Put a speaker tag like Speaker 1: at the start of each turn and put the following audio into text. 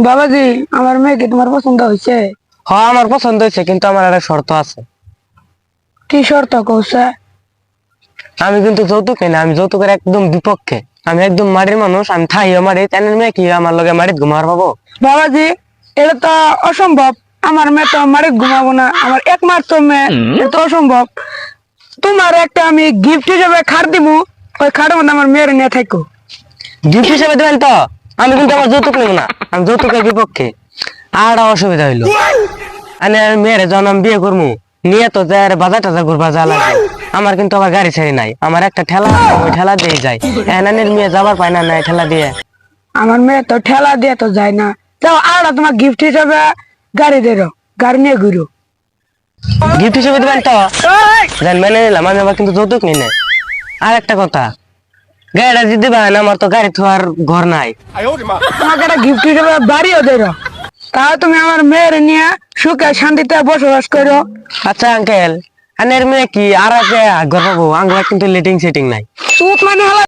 Speaker 1: বাবাজি, আমার মেয়েকে তোমার পছন্দ হয়েছে?
Speaker 2: হ্যাঁ আমার পছন্দ হয়েছে, কিন্তু আমার একটা শর্ত আছে।
Speaker 1: কি শর্ত কৌছে?
Speaker 2: আমি কিন্তু যৌতুক না, আমি যৌতুকের একদম বিপক্ষে। আমি একদম মাটির মানুষ, আমি থাইও মারি। তেনের মেয়ে কি আমার লগে মাটিত ঘুমার পাবো?
Speaker 1: বাবাজি, এটা তো অসম্ভব। আমার মেয়ে তো মারে ঘুমাবো না, আমার একমাত্র মেয়ে, এটা তো অসম্ভব। তোমার একটা আমি গিফট হিসেবে খাট দিবো, ওই খাটের মধ্যে আমার মেয়ের নিয়ে থাকো।
Speaker 2: গিফট হিসেবে দেবেন তো? আমি কিন্তু আমার যৌতুক নেব না, আমি যৌতুকের বিপক্ষে। আর অসুবিধা হইলো, আমি মেয়ের জন্ম বিয়ে করবো, নিয়ে তো যার বাজার টাজার ঘুরবা যা লাগে। আমার কিন্তু আবার গাড়ি ছাড়ি নাই, আমার একটা ঠেলা, ওই ঠেলা দিয়ে যাই। এনানের মেয়ে যাবার পায় না, নাই ঠেলা দিয়ে।
Speaker 1: আমার মেয়ে তো ঠেলা দিয়ে তো যায় না। যাও, আর তোমার গিফট হিসেবে গাড়ি দেরো, গাড়ি নিয়ে ঘুরো।
Speaker 2: গিফট হিসেবে দেবেন তো? জান মেনে নিলাম, আমি আবার কিন্তু যৌতুক নিই না। আর একটা কথা, গাড়িটা যদি দেবেন, আমার তো গাড়ি থোয়ার ঘর নাই।
Speaker 1: তোমাকে একটা গিফট হিসেবে বাড়িও দেরো, তাও তুমি আমার মেয়ের নিয়ে সুখে শান্তিতে বসবাস করো।
Speaker 2: আচ্ছা আঙ্কেল, আনের মেয়ে কি আর আগে ঘর পাবো? আঙ্গুলা কিন্তু লেটিং সেটিং নাই।
Speaker 1: সুখ মানে হলো